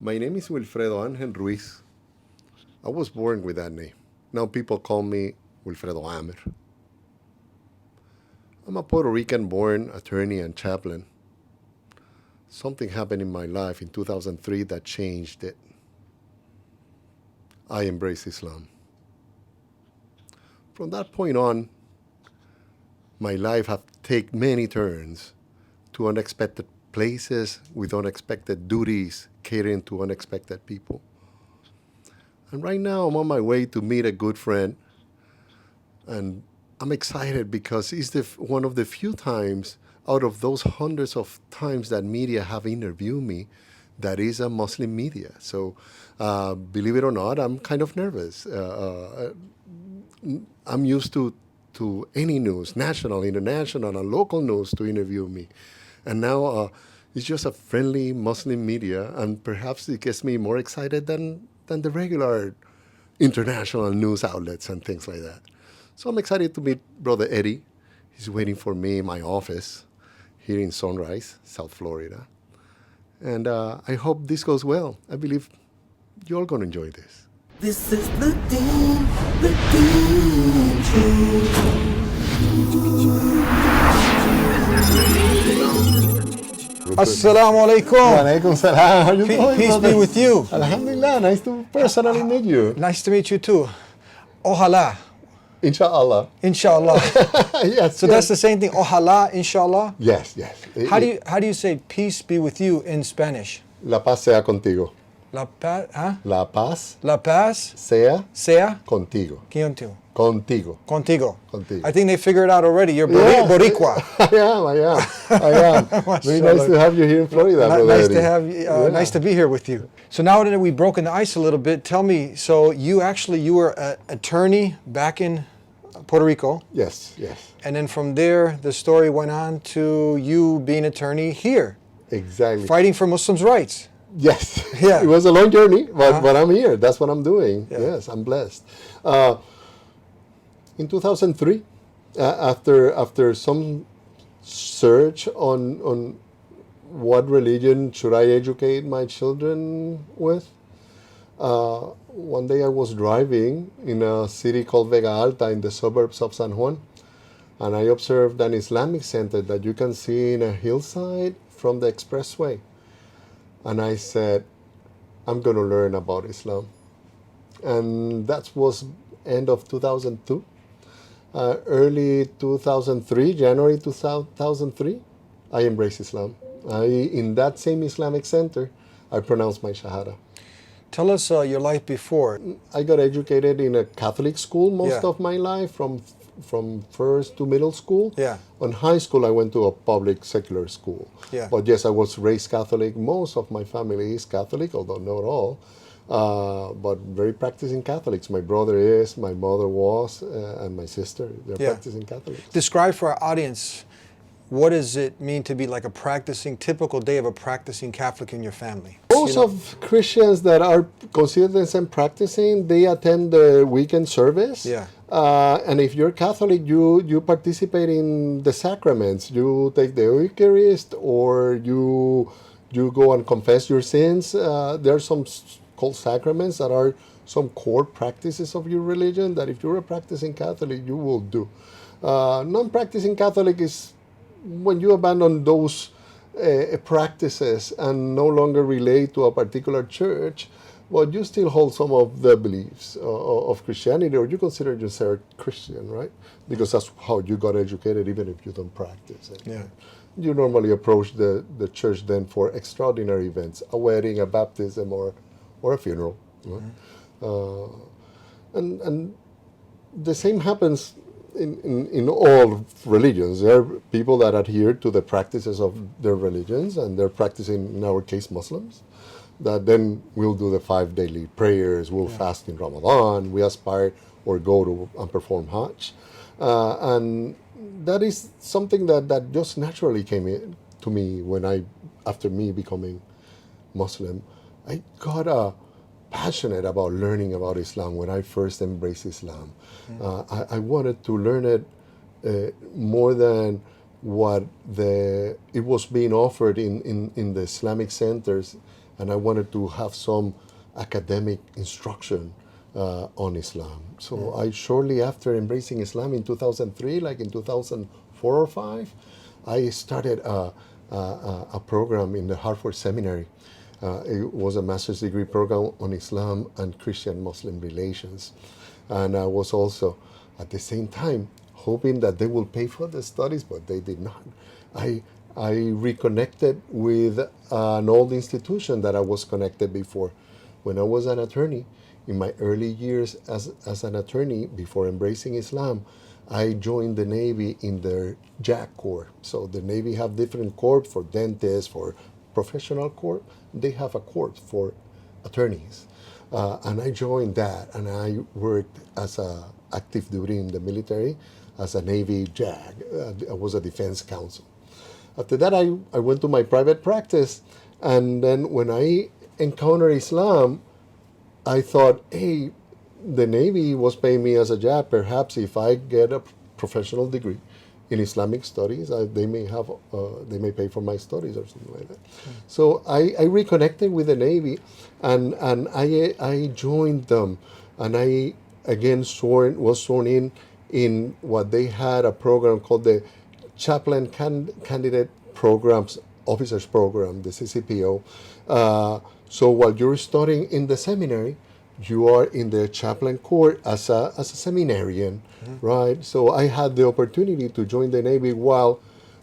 My name is Wilfredo Angel Ruiz. I was born with that name. Now people call me Wilfredo Amer. I'm a Puerto Rican born attorney and chaplain. Something happened in my life in 2003 that changed it. I embraced Islam. From that point on, my life have taken many turns to unexpected places with unexpected duties, catering to unexpected people. And right now, I'm on my way to meet a good friend, and I'm excited because it's one of the few times out of those hundreds of times that media have interviewed me that is a Muslim media. So, believe it or not, I'm kind of nervous. I'm used to any news, national, international, and local news to interview me. And now it's just a friendly Muslim media, and perhaps it gets me more excited than the regular international news outlets and things like that. So I'm excited to meet Brother Eddie. He's waiting for me in my office here in Sunrise, South Florida. And I hope this goes well. I believe you're all going to enjoy this. This is the Dean Show. Assalamu alaikum. Walaikum salam. How you doing, Peace brother? be with you. Alhamdulillah. Nice to personally meet you. Nice to meet you too. Ojalá. Inshallah. Inshallah. Yes. So that's the same thing. Ojalá, inshallah. Yes, yes. How do you say peace be with you in Spanish? La paz sea contigo. La paz, huh? La paz La paz sea sea contigo. contigo. Contigo. Contigo. Contigo. I think they figured it out already. You're Yes. Boricua. I am. Very nice to have you here in Florida, brother Nice Eddie. to have you. Nice to be here with you. So now that we've broken the ice a little bit, tell me. So you were an attorney back in Puerto Rico, Yes, yes. and then from there the story went on to you being attorney here, Exactly. fighting for Muslims' rights. Yes. Yeah. It was a long journey, but I'm here. That's what I'm doing. Yeah. Yes, I'm blessed. In 2003, after some search on what religion should I educate my children with, one day I was driving in a city called Vega Alta in the suburbs of San Juan, and I observed an Islamic center that you can see in a hillside from the expressway. And I said, I'm going to learn about Islam. And that was end of 2002. Early 2003, January 2003, I embraced Islam. In that same Islamic center, I pronounced my Shahada. Tell us your life before. I got educated in a Catholic school most Yeah. of my life, from first to middle school. Yeah. On high school, I went to a public secular school. Yeah. But yes, I was raised Catholic. Most of my family is Catholic, although not all. But very practicing Catholics. My brother is, my mother was, and my sister. They're Yeah. practicing Catholics. Describe for our audience, what does it mean to be like a typical day of a practicing Catholic in your family? Most of Christians that are considered themselves practicing, they attend the weekend service. Yeah. And if you're Catholic, you participate in the sacraments. You take the Eucharist, or you go and confess your sins. There are some called sacraments that are some core practices of your religion that if you're a practicing Catholic, you will do. Non-practicing Catholic is when you abandon those practices and no longer relate to a particular church, but you still hold some of the beliefs of Christianity, or you consider yourself Christian, right? Because that's how you got educated, even if you don't practice it. Yeah. You normally approach the church then for extraordinary events, a wedding, a baptism, or a funeral. Right? And the same happens in all religions. There are people that adhere to the practices of their religions, and they're practicing, in our case, Muslims, that then we'll do the 5 daily prayers, we'll fast in Ramadan, we aspire or go to and perform Hajj. And that is something that just naturally came in to me after me becoming Muslim. I got passionate about learning about Islam when I first embraced Islam. I wanted to learn it more than what it was being offered in the Islamic centers and I wanted to have some academic instruction on Islam. So I shortly after embracing Islam in 2003, like in 2004 or 5, I started a program in the Hartford Seminary. It was a master's degree program on Islam and Christian-Muslim relations. And I was also, at the same time, hoping that they will pay for the studies, but they did not. I reconnected with an old institution that I was connected before. When I was an attorney, in my early years as an attorney, before embracing Islam, I joined the Navy in their JAG Corps. So the Navy have different corps for dentists, for professional corps. They have a corps for attorneys. And I joined that, and I worked as a active duty in the military as a Navy JAG. I was a defense counsel. After that, I went to my private practice, and then when I encountered Islam, I thought, hey, the Navy was paying me as a JAG. Perhaps if I get a professional degree in Islamic studies, they may pay for my studies or something like that. So I reconnected with the Navy, and I joined them, and I again was sworn in what they had, a program called the Chaplain Candidate Programs Officers Program, the CCPO. So while you're studying in the seminary, you are in the chaplain corps as a seminarian, right? So I had the opportunity to join the Navy while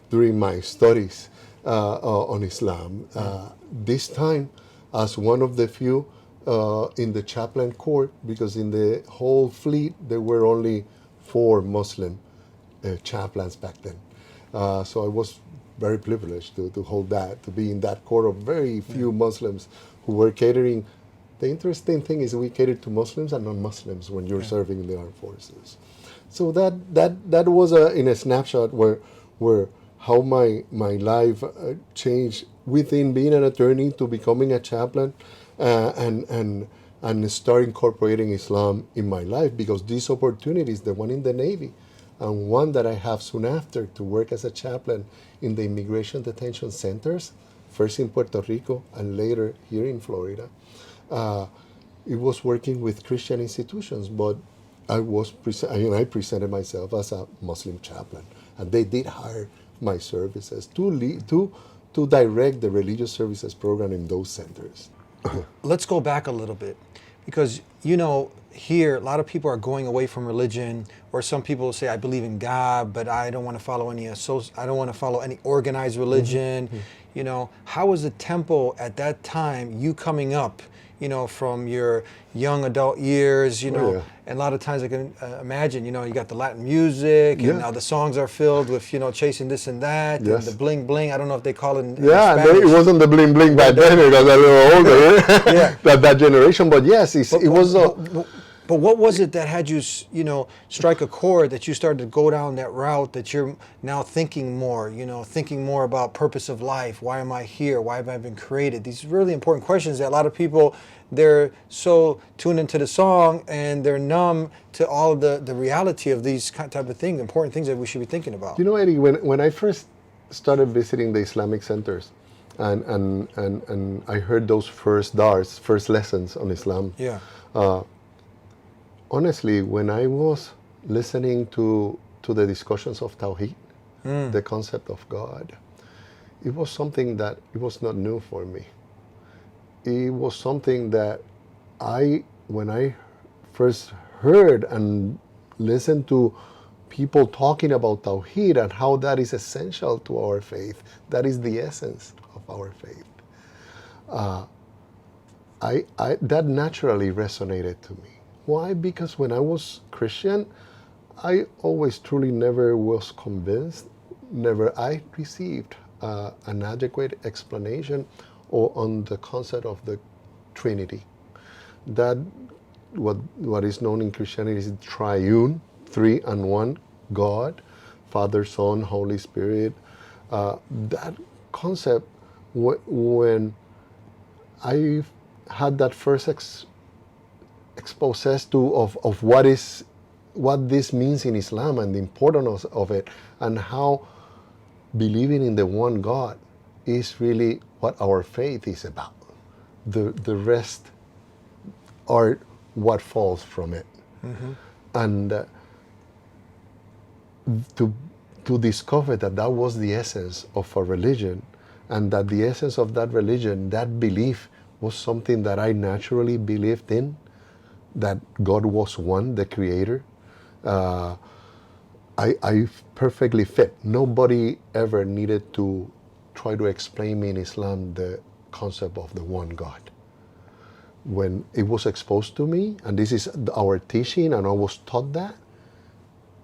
during my studies on Islam. This time, as one of the few in the chaplain corps, because in the whole fleet there were only 4 Muslim chaplains back then. So I was very privileged to hold that, to be in that corps of very few Muslims who were catering. The interesting thing is we catered to Muslims and non-Muslims when you're serving in the armed forces. So that was in a snapshot where how my life changed within being an attorney to becoming a chaplain, and start incorporating Islam in my life, because these opportunities, the one in the Navy and one that I have soon after to work as a chaplain in the immigration detention centers, first in Puerto Rico and later here in Florida. It was working with Christian institutions, but I presented myself as a Muslim chaplain, and they did hire my services to direct the religious services program in those centers. Let's go back a little bit, because here a lot of people are going away from religion, or some people say, I believe in God, but I don't want to follow any organized religion. How was the tempo at that time, you coming up, from your young adult years, and a lot of times I can imagine, you got the Latin music, and now the songs are filled with, chasing this and that, and the bling bling. I don't know if they call it in Spanish. It wasn't the bling bling back then. It was a little older, that generation. But yes, it was. But what was it that had you, strike a chord that you started to go down that route, that you're now thinking more, thinking more about purpose of life? Why am I here? Why have I been created? These really important questions that a lot of people, they're so tuned into the song and they're numb to all of the reality of these type of things, important things that we should be thinking about. Eddie, when I first started visiting the Islamic centers, and I heard those first lessons on Islam. Honestly, when I was listening to the discussions of Tawheed, the concept of God, it was something that it was not new for me. It was something that when I first heard and listened to people talking about Tawheed and how that is essential to our faith, that is the essence of our faith, that naturally resonated to me. Why? Because when I was Christian, I always truly never was convinced, I received an adequate explanation on the concept of the Trinity. That what is known in Christianity is triune, 3 and 1, God, Father, Son, Holy Spirit. That concept, when I had that first expose of what this means in Islam and the importance of it, and how believing in the one God is really what our faith is about. the rest are what falls from it. And to discover that that was the essence of a religion, and that the essence of that religion, that belief, was something that I naturally believed in, that God was one, the creator, I perfectly fit. Nobody ever needed to try to explain me in Islam the concept of the one God. When it was exposed to me, and this is our teaching, and I was taught that,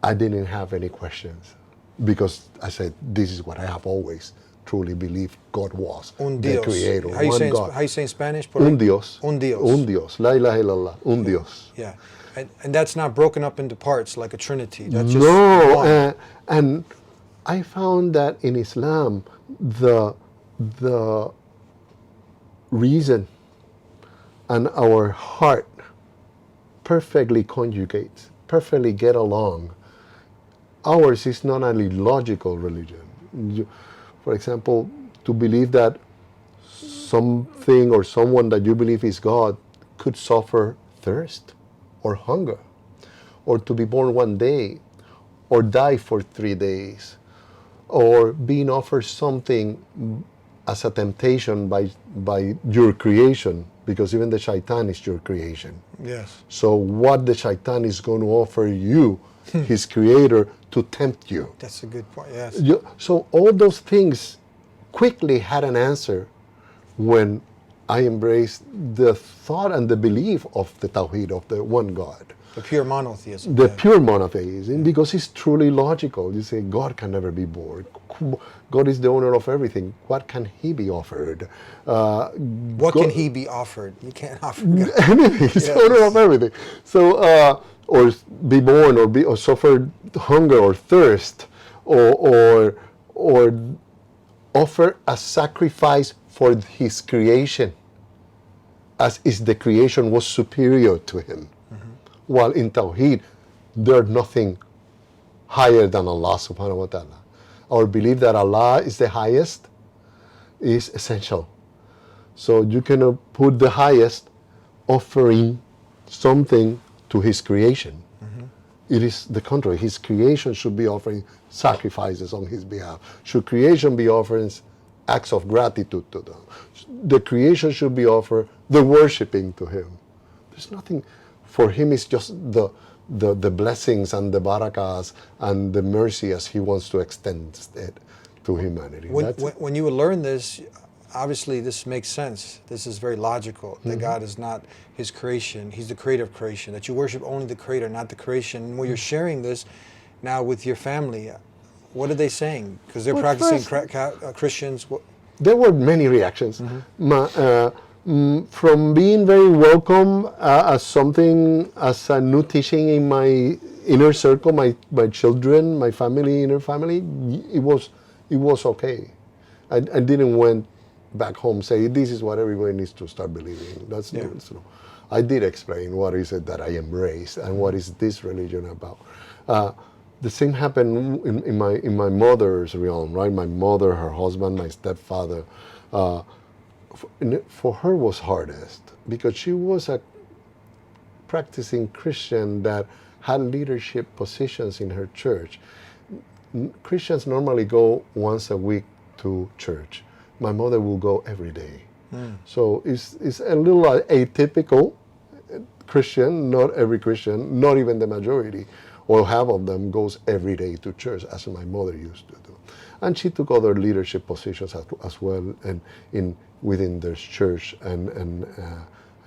I didn't have any questions, because I said, this is what I have always truly believed God was, Un the Dios. creator, How you one say God. how you say in Spanish? Un Dios. Un Dios. Un Dios. La ilaha illallah. Un Dios. Yeah. And that's not broken up into parts like a trinity. That's just No, one. and I found that in Islam, the reason and our heart perfectly conjugates, perfectly get along. Ours is not a logical religion. For example, to believe that something or someone that you believe is God could suffer thirst or hunger, or to be born one day, or die for 3 days, or being offered something as a temptation by your creation, because even the shaitan is your creation. Yes. So what the shaitan is going to offer you, his creator, to tempt you. That's a good point. Yes. So all those things quickly had an answer when I embraced the thought and the belief of the Tawheed, of the one God. The pure monotheism. The yeah. pure monotheism, because it's truly logical. You say, God can never be bored. God is the owner of everything. What can he be offered? What can he be offered? You can't offer God. Anything. He's the owner of everything. So, or be born, or suffer hunger or thirst, or offer a sacrifice for his creation, as is the creation was superior to him. While in Tawheed, there's nothing higher than Allah subhanahu wa ta'ala. Our belief that Allah is the highest is essential. So you cannot put the highest offering something to his creation. It is the contrary. His creation should be offering sacrifices on his behalf. Should creation be offering acts of gratitude to them? The creation should be offered the worshiping to him. There's nothing. For him, it's just the blessings and the barakas and the mercy as he wants to extend it to humanity. When you would learn this, obviously this makes sense. This is very logical, that God is not his creation. He's the creator of creation, that you worship only the creator, not the creation. And when you're sharing this now with your family, what are they saying? Because they're practicing Christians. There were many reactions. From being very welcome as a new teaching in my inner circle, my children, my family, inner family, it was okay. I didn't went back home say, this is what everybody needs to start believing. I did explain what is it that I embrace and what is this religion about. The same happened in my mother's realm, right? My mother, her husband, my stepfather. For her was hardest, because she was a practicing Christian that had leadership positions in her church. Christians normally go once a week to church. My mother will go every day. So it's a little atypical Christian. Not every Christian, not even the majority or half of them, goes every day to church, as my mother used to do. And she took other leadership positions as well, and within the church, and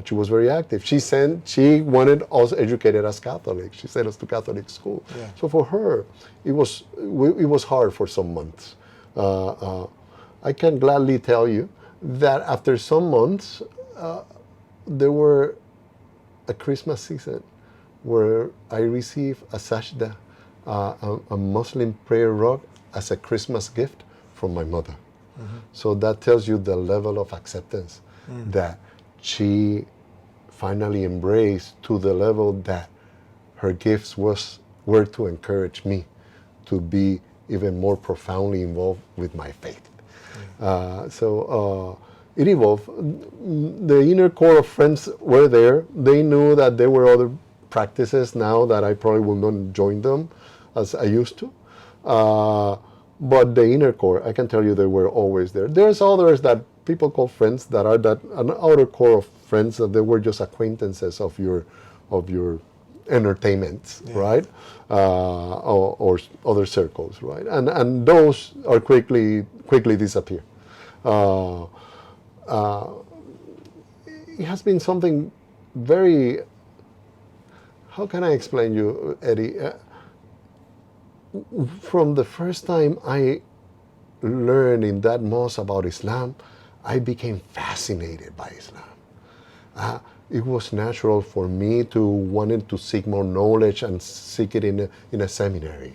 she was very active. She wanted us educated as Catholics. She sent us to Catholic school. Yeah. So for her, it was hard for some months. I can gladly tell you that after some months, there were a Christmas season where I received a sajda, a Muslim prayer rug, as a Christmas gift from my mother. So that tells you the level of acceptance that she finally embraced, to the level that her gifts were to encourage me to be even more profoundly involved with my faith. it evolved. The inner core of friends were there. They knew that there were other practices now that I probably will not join them as I used to. But the inner core, I can tell you, they were always there. There's others that people call friends that are that an outer core of friends that they were just acquaintances of your entertainment, right? Or other circles, right? And those are quickly disappear. It has been something very. How can I explain you, Eddie? From the first time I learned in that mosque about Islam, I became fascinated by Islam. It was natural for me to wanted to seek more knowledge and seek it in a seminary.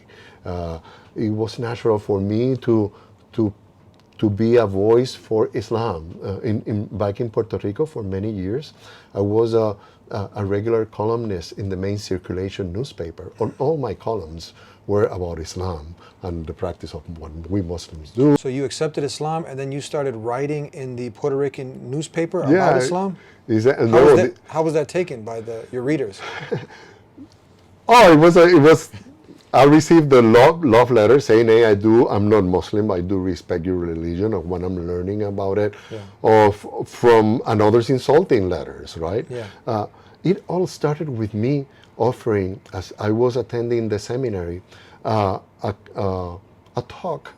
It was natural for me to be a voice for Islam. Back in Puerto Rico for many years, I was a regular columnist in the main circulation newspaper. On all my columns were about Islam and the practice of what we Muslims do. So you accepted Islam, and then you started writing in the Puerto Rican newspaper about Islam? How was that taken by your readers? Oh, it was. I received the love letter saying, "Hey, I'm not Muslim. I do respect your religion," of what I'm learning about it, and others insulting letters, right? Yeah. It all started with me offering, as I was attending the seminary, a talk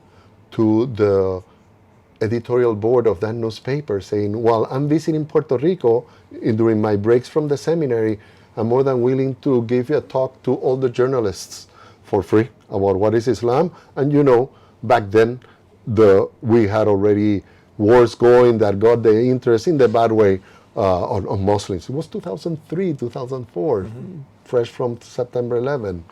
to the editorial board of that newspaper, saying, "While I'm visiting Puerto Rico during my breaks from the seminary, I'm more than willing to give you a talk to all the journalists for free about what is Islam." And back then we had already wars going that got the interest in the bad way on Muslims. It was 2003, 2004, fresh from September 11.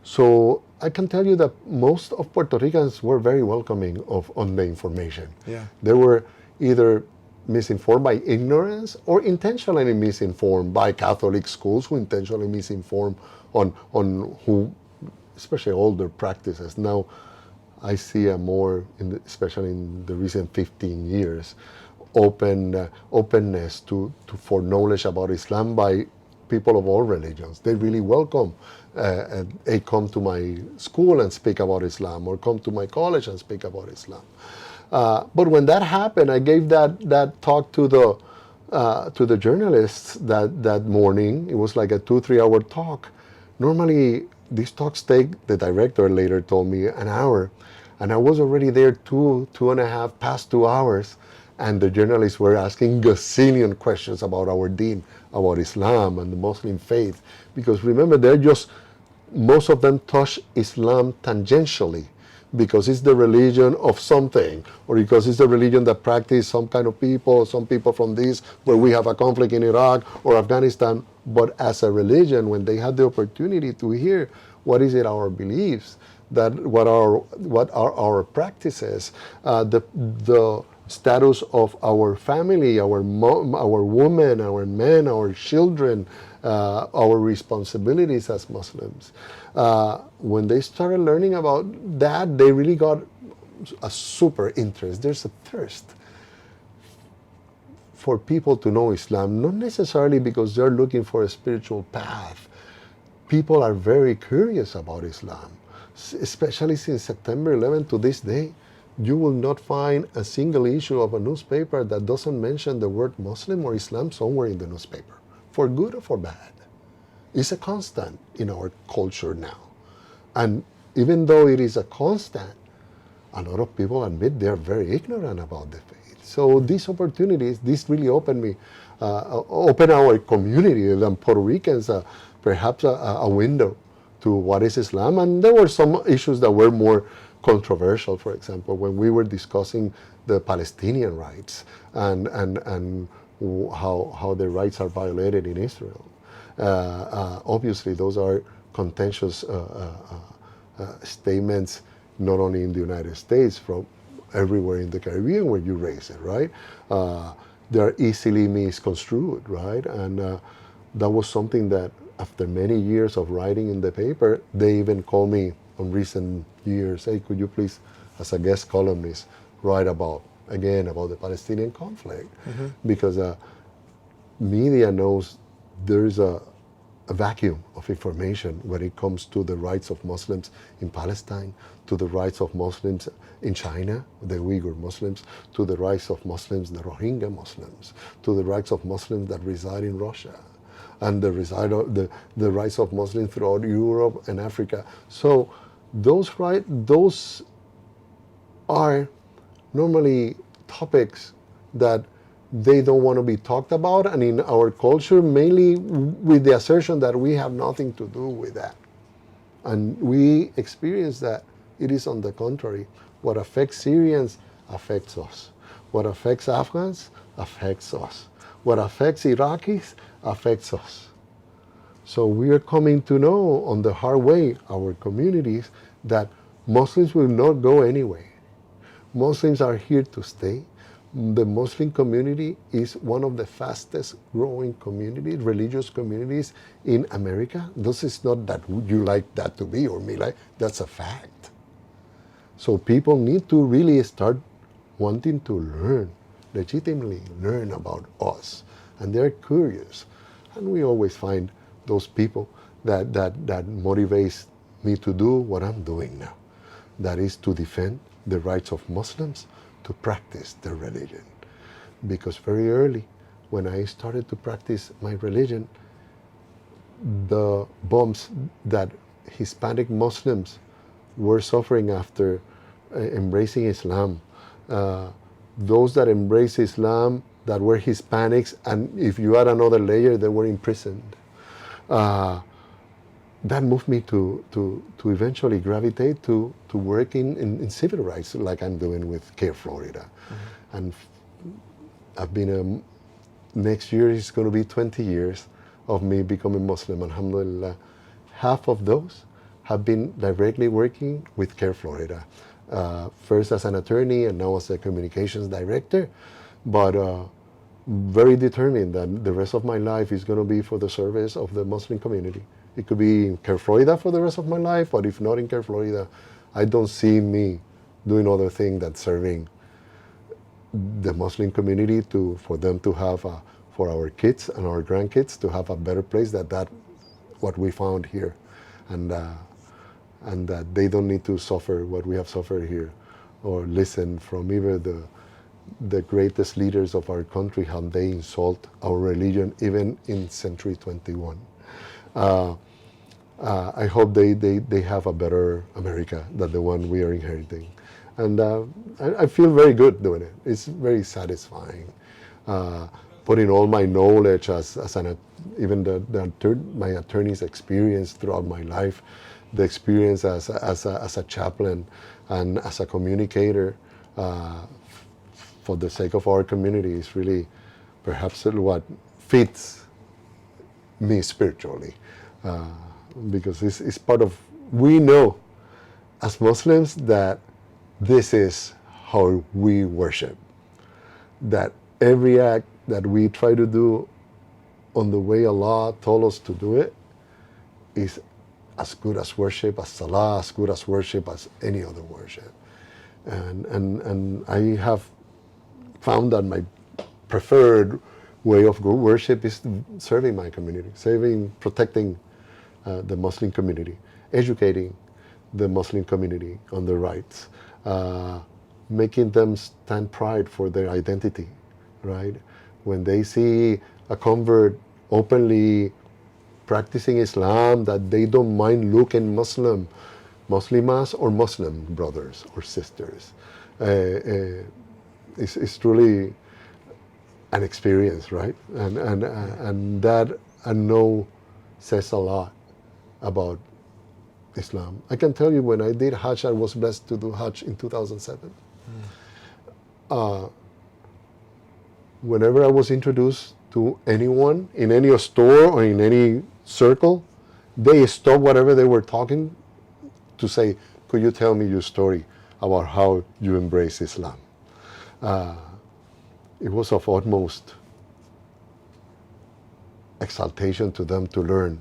So I can tell you that most of Puerto Ricans were very welcoming on the information. Yeah. They were either misinformed by ignorance or intentionally misinformed by Catholic schools who intentionally misinform on who, especially older practices. Now, I see a more, especially in the recent 15 years, openness for knowledge about Islam by people of all religions. They really welcome they come to my school and speak about Islam, or come to my college and speak about Islam. But when that happened, I gave that talk to the journalists that morning. It was like a 2-3 hour talk. Normally, these talks take, the director later told me, an hour. And I was already there 2.5 past 2 hours. And the journalists were asking gazillion questions about our deen, about Islam and the Muslim faith. Because remember, most of them touch Islam tangentially, because it's the religion of something, or because it's the religion that practice some kind of people, some people from this, where we have a conflict in Iraq or Afghanistan. But as a religion, when they had the opportunity to hear what is it our beliefs, what are our practices, the status of our family, our women, our men, our children, our responsibilities as Muslims. When they started learning about that, they really got a super interest. There's a thirst for people to know Islam, not necessarily because they're looking for a spiritual path. People are very curious about Islam, especially since September 11 to this day. You will not find a single issue of a newspaper that doesn't mention the word Muslim or Islam somewhere in the newspaper, for good or for bad. It's a constant in our culture now. And even though it is a constant, a lot of people admit they're very ignorant about the faith. So these opportunities, this really open our community and Puerto Ricans perhaps a window to what is Islam. And there were some issues that were more controversial. For example, when we were discussing the Palestinian rights and how the rights are violated in Israel. Obviously, those are contentious statements, not only in the United States, from everywhere in the Caribbean where you raise it, right? They are easily misconstrued, right? And that was something that after many years of writing in the paper, they even called me on recent years, "Hey, could you please, as a guest columnist, write about again about the Palestinian conflict, because media knows there's a vacuum of information when it comes to the rights of Muslims in Palestine, to the rights of Muslims in China, the Uyghur Muslims, to the rights of Muslims, the Rohingya Muslims, to the rights of Muslims that reside in Russia, and the rights of Muslims throughout Europe and Africa. So those are normally topics that they don't want to be talked about, and in our culture, mainly with the assertion that we have nothing to do with that. And we experience that it is on the contrary. What affects Syrians affects us. What affects Afghans affects us. What affects Iraqis affects us. So we are coming to know on the hard way, our communities, that Muslims will not go anywhere. Muslims are here to stay. The Muslim community is one of the fastest growing communities, religious communities in America. This is not that you like that to be or me like, that's a fact. So people need to really start wanting to learn, legitimately learn about us. And they're curious. And we always find those people that motivates me to do what I'm doing now. That is to defend the rights of Muslims to practice their religion. Because very early, when I started to practice my religion, the bombs that Hispanic Muslims were suffering after embracing Islam, those that embraced Islam that were Hispanics, and if you add another layer, they were imprisoned. That moved me to eventually gravitate to working in civil rights, like I'm doing with Care Florida. And I've been, next year is going to be 20 years of me becoming Muslim, alhamdulillah. Half of those have been directly working with Care Florida. First as an attorney and now as a communications director, but very determined that the rest of my life is going to be for the service of the Muslim community. It could be in Care Florida for the rest of my life, but if not in Care Florida, I don't see me doing other things than serving the Muslim community for them to have, for our kids and our grandkids to have a better place that what we found here. And that they don't need to suffer what we have suffered here, or listen from even the greatest leaders of our country, how they insult our religion, even in century 21. I hope they have a better America than the one we are inheriting. And I feel very good doing it. It's very satisfying. Putting all my knowledge even my attorney's experience throughout my life, the experience as a chaplain and as a communicator for the sake of our community is really perhaps what fits me spiritually. Because it's part of, we know as Muslims that this is how we worship. That every act that we try to do on the way Allah told us to do it is as good as worship, as salah, as good as worship as any other worship. And I have found that my preferred way of worship is serving my community, protecting the Muslim community, educating the Muslim community on their rights, making them stand pride for their identity, right? When they see a convert openly practicing Islam, that they don't mind looking Muslim, Muslimas or Muslim brothers or sisters. It's truly an experience, right? And that I know says a lot about Islam. I can tell you when I did Hajj, I was blessed to do Hajj in 2007. Whenever I was introduced to anyone in any store or in any circle, they stopped whatever they were talking to say, could you tell me your story about how you embrace Islam? It was of utmost exaltation to them to learn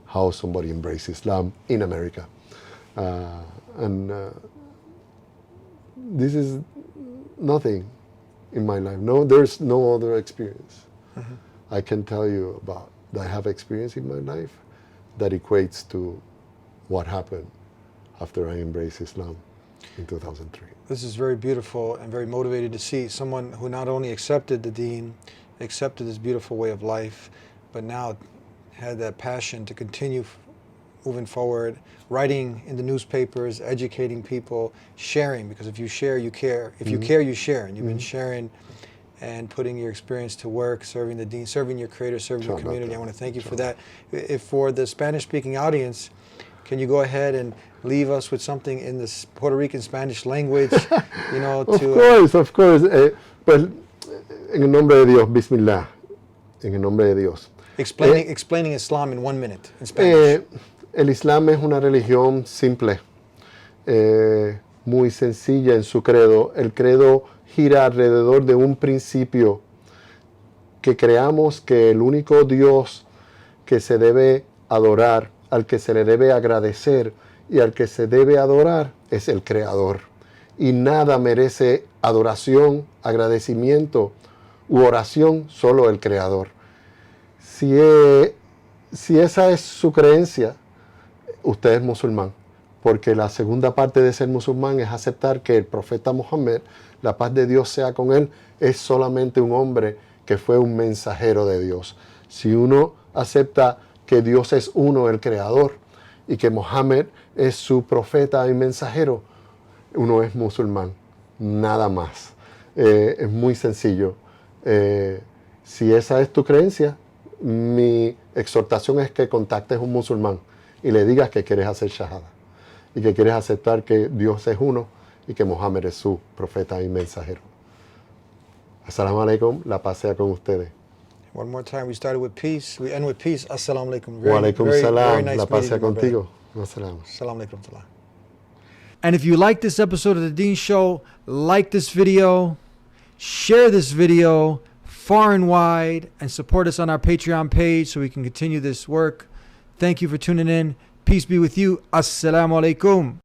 how somebody embraced Islam in America. This is nothing in my life. No, there's no other experience I can tell you about that I have experienced in my life that equates to what happened after I embraced Islam in 2003. This is very beautiful and very motivated to see someone who not only accepted the Deen, accepted this beautiful way of life, but now had that passion to continue moving forward, writing in the newspapers, educating people, sharing, because if you share, you care. If you care, you share. And you've been sharing and putting your experience to work, serving the Deen, serving your Creator, serving your community. I want to thank you for that. If for the Spanish-speaking audience, can you go ahead and leave us with something in the Puerto Rican Spanish language? You know, Of course. Pues, en el nombre de Dios, Bismillah. En el nombre de Dios. Explaining Islam in 1 minute in Spanish. El Islam es una religión simple, muy sencilla en su credo. El credo gira alrededor de un principio que creamos que el único Dios que se debe adorar, al que se le debe agradecer y al que se debe adorar es el Creador. Y nada merece adoración, agradecimiento u oración, solo el Creador. Si esa es su creencia, usted es musulmán, porque la segunda parte de ser musulmán es aceptar que el profeta Muhammad, la paz de Dios sea con él, es solamente un hombre que fue un mensajero de Dios. Si uno acepta que Dios es uno, el creador, y que Muhammad es su profeta y mensajero, uno es musulmán, nada más. Es muy sencillo. Si esa es tu creencia, mi exhortación es que contactes a un musulmán y le digas que quieres hacer shahada y que quieres aceptar que Dios es uno y que Muhammad es su profeta y mensajero. Assalamu alaikum, la paz sea con ustedes. One more time, we started with peace, we end with peace. Assalamu alaikum. Wa alaikum salam, nice la paz sea meeting you, my brother. contigo. Assalamu. Assalamu alaikum. And if you like this episode of The Deen Show, like this video, share this video far and wide, and support us on our Patreon page so we can continue this work. Thank you for tuning in. Peace be with you. Assalamu alaikum.